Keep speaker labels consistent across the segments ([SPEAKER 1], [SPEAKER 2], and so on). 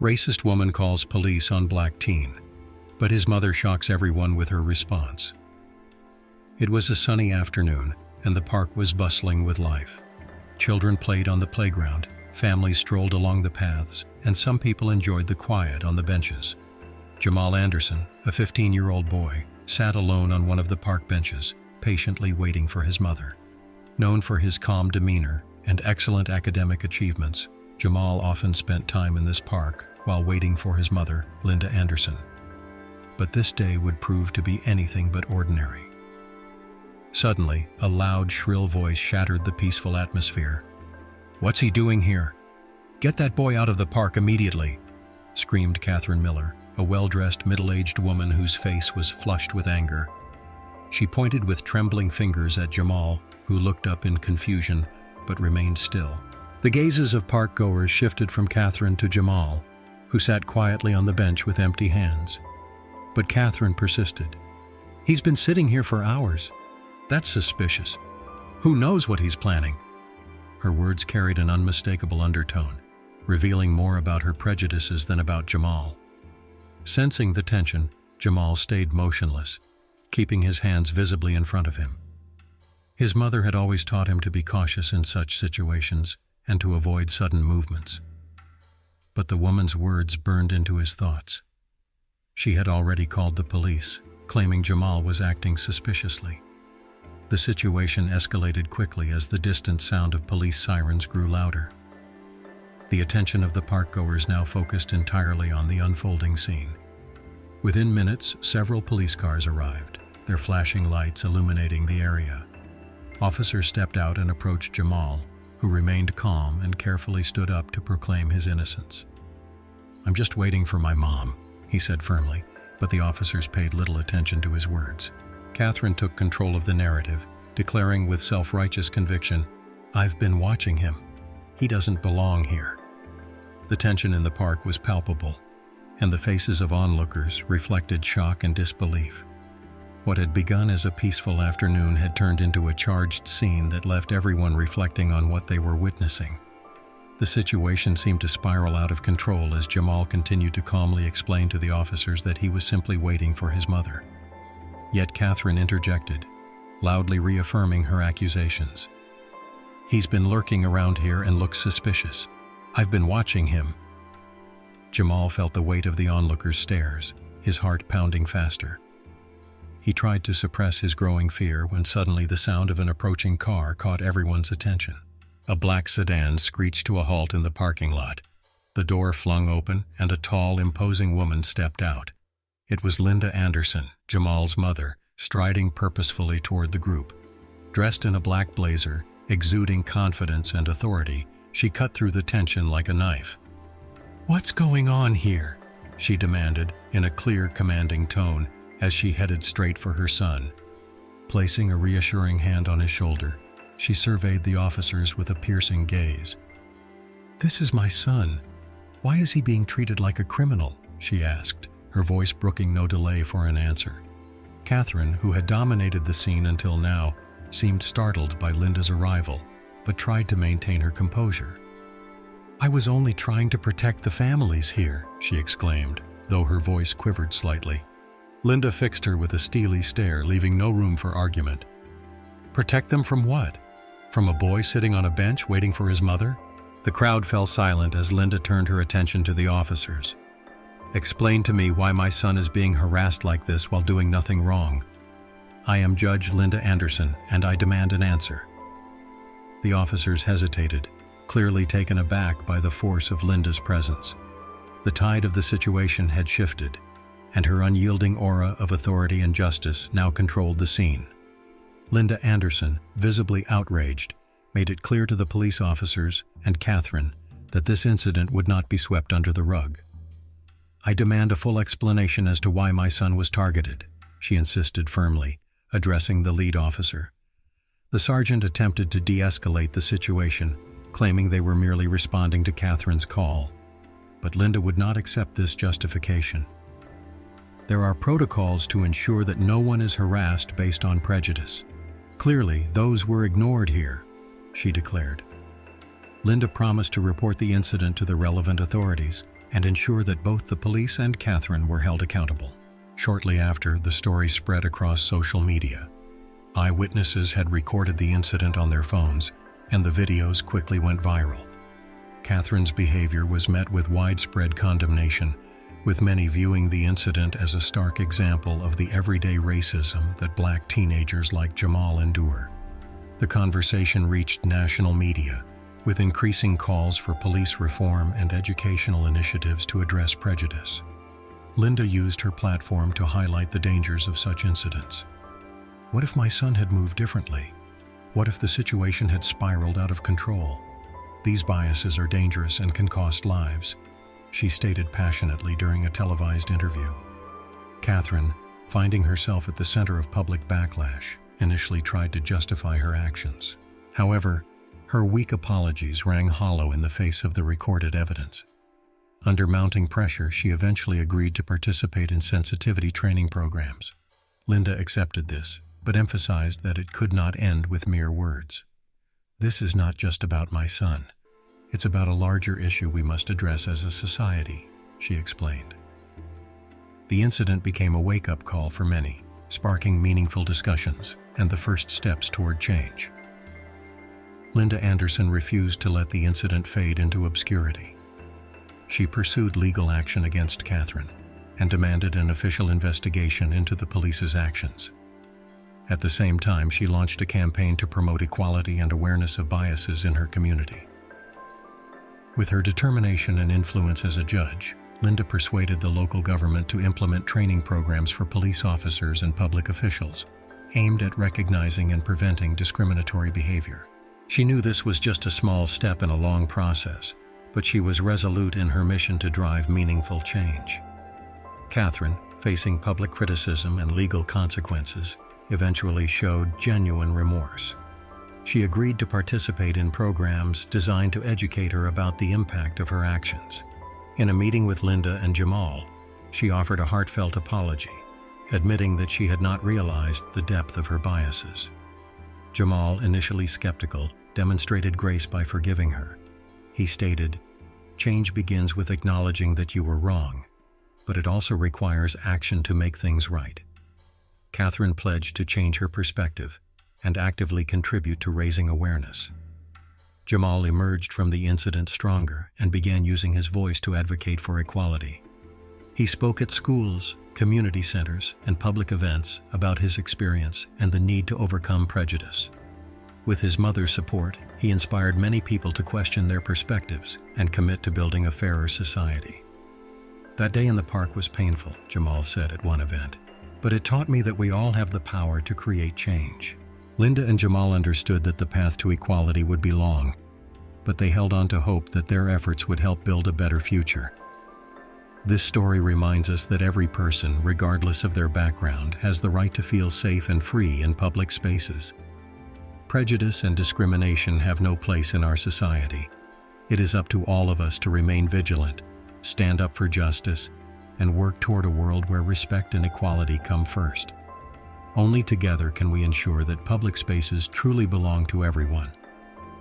[SPEAKER 1] Racist woman calls police on black teen, but his mother shocks everyone with her response. It was a sunny afternoon, and the park was bustling with life. Children played on the playground, families strolled along the paths, and some people enjoyed the quiet on the benches. Jamal Anderson, a 15-year-old boy, sat alone on one of the park benches, patiently waiting for his mother. Known for his calm demeanor and excellent academic achievements, Jamal often spent time in this park while waiting for his mother, Linda Anderson. But this day would prove to be anything but ordinary. Suddenly, a loud, shrill voice shattered the peaceful atmosphere. "What's he doing here? Get that boy out of the park immediately!" screamed Catherine Miller, a well-dressed, middle-aged woman whose face was flushed with anger. She pointed with trembling fingers at Jamal, who looked up in confusion but remained still. The gazes of park-goers shifted from Catherine to Jamal, who sat quietly on the bench with empty hands. But Catherine persisted. "He's been sitting here for hours. That's suspicious. Who knows what he's planning?" Her words carried an unmistakable undertone, revealing more about her prejudices than about Jamal. Sensing the tension, Jamal stayed motionless, keeping his hands visibly in front of him. His mother had always taught him to be cautious in such situations and to avoid sudden movements. But the woman's words burned into his thoughts. She had already called the police, claiming Jamal was acting suspiciously. The situation escalated quickly as the distant sound of police sirens grew louder. The attention of the parkgoers now focused entirely on the unfolding scene. Within minutes, several police cars arrived, their flashing lights illuminating the area. Officers stepped out and approached Jamal, who remained calm and carefully stood up to proclaim his innocence. "I'm just waiting for my mom," he said firmly, but the officers paid little attention to his words. Catherine took control of the narrative, declaring with self-righteous conviction, "I've been watching him. He doesn't belong here." The tension in the park was palpable, and the faces of onlookers reflected shock and disbelief. What had begun as a peaceful afternoon had turned into a charged scene that left everyone reflecting on what they were witnessing. The situation seemed to spiral out of control as Jamal continued to calmly explain to the officers that he was simply waiting for his mother. Yet Catherine interjected, loudly reaffirming her accusations. "He's been lurking around here and looks suspicious. I've been watching him." Jamal felt the weight of the onlookers' stares, his heart pounding faster. He tried to suppress his growing fear when suddenly the sound of an approaching car caught everyone's attention. A black sedan screeched to a halt in the parking lot. The door flung open, and a tall, imposing woman stepped out. It was Linda Anderson, Jamal's mother, striding purposefully toward the group. Dressed in a black blazer, exuding confidence and authority, she cut through the tension like a knife. "What's going on here?" she demanded, in a clear, commanding tone, as she headed straight for her son. Placing a reassuring hand on his shoulder, she surveyed the officers with a piercing gaze. "This is my son. Why is he being treated like a criminal?" she asked, her voice brooking no delay for an answer. Catherine, who had dominated the scene until now, seemed startled by Linda's arrival, but tried to maintain her composure. "I was only trying to protect the families here," she exclaimed, though her voice quivered slightly. Linda fixed her with a steely stare, leaving no room for argument. "Protect them from what? From a boy sitting on a bench waiting for his mother?" The crowd fell silent as Linda turned her attention to the officers. "Explain to me why my son is being harassed like this while doing nothing wrong. I am Judge Linda Anderson, and I demand an answer." The officers hesitated, clearly taken aback by the force of Linda's presence. The tide of the situation had shifted, and her unyielding aura of authority and justice now controlled the scene. Linda Anderson, visibly outraged, made it clear to the police officers and Catherine that this incident would not be swept under the rug. "I demand a full explanation as to why my son was targeted," she insisted firmly, addressing the lead officer. The sergeant attempted to de-escalate the situation, claiming they were merely responding to Catherine's call. But Linda would not accept this justification. "There are protocols to ensure that no one is harassed based on prejudice. Clearly, those were ignored here," she declared. Linda promised to report the incident to the relevant authorities, and ensure that both the police and Catherine were held accountable. Shortly after, the story spread across social media. Eyewitnesses had recorded the incident on their phones, and the videos quickly went viral. Catherine's behavior was met with widespread condemnation, with many viewing the incident as a stark example of the everyday racism that Black teenagers like Jamal endure. The conversation reached national media, with increasing calls for police reform and educational initiatives to address prejudice. Linda used her platform to highlight the dangers of such incidents. What if my son had moved differently? What if the situation had spiraled out of control? These biases are dangerous and can cost lives, she stated passionately during a televised interview. Catherine, finding herself at the center of public backlash, initially tried to justify her actions. However, her weak apologies rang hollow in the face of the recorded evidence. Under mounting pressure, she eventually agreed to participate in sensitivity training programs. Linda accepted this, but emphasized that it could not end with mere words. "This is not just about my son. It's about a larger issue we must address as a society," she explained. The incident became a wake-up call for many, sparking meaningful discussions and the first steps toward change. Linda Anderson refused to let the incident fade into obscurity. She pursued legal action against Catherine and demanded an official investigation into the police's actions. At the same time, she launched a campaign to promote equality and awareness of biases in her community. With her determination and influence as a judge, Linda persuaded the local government to implement training programs for police officers and public officials, aimed at recognizing and preventing discriminatory behavior. She knew this was just a small step in a long process, but she was resolute in her mission to drive meaningful change. Catherine, facing public criticism and legal consequences, eventually showed genuine remorse. She agreed to participate in programs designed to educate her about the impact of her actions. In a meeting with Linda and Jamal, she offered a heartfelt apology, admitting that she had not realized the depth of her biases. Jamal, initially skeptical, demonstrated grace by forgiving her. He stated, "Change begins with acknowledging that you were wrong, but it also requires action to make things right." Catherine pledged to change her perspective and actively contribute to raising awareness. Jamal emerged from the incident stronger and began using his voice to advocate for equality. He spoke at schools, community centers, and public events about his experience and the need to overcome prejudice. With his mother's support, he inspired many people to question their perspectives and commit to building a fairer society. "That day in the park was painful," Jamal said at one event, "but it taught me that we all have the power to create change." Linda and Jamal understood that the path to equality would be long, but they held on to hope that their efforts would help build a better future. This story reminds us that every person, regardless of their background, has the right to feel safe and free in public spaces. Prejudice and discrimination have no place in our society. It is up to all of us to remain vigilant, stand up for justice, and work toward a world where respect and equality come first. Only together can we ensure that public spaces truly belong to everyone.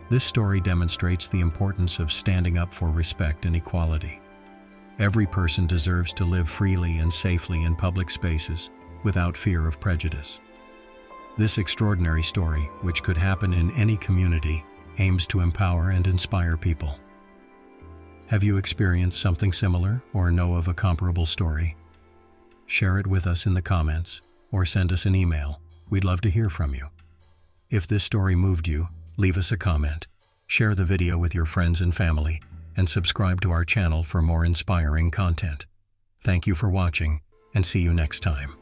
[SPEAKER 1] This story demonstrates the importance of standing up for respect and equality. Every person deserves to live freely and safely in public spaces without fear of prejudice. This extraordinary story, which could happen in any community, aims to empower and inspire people. Have you experienced something similar or know of a comparable story? Share it with us in the comments or send us an email. We'd love to hear from you. If this story moved you, leave us a comment, share the video with your friends and family, and subscribe to our channel for more inspiring content. Thank you for watching, and see you next time.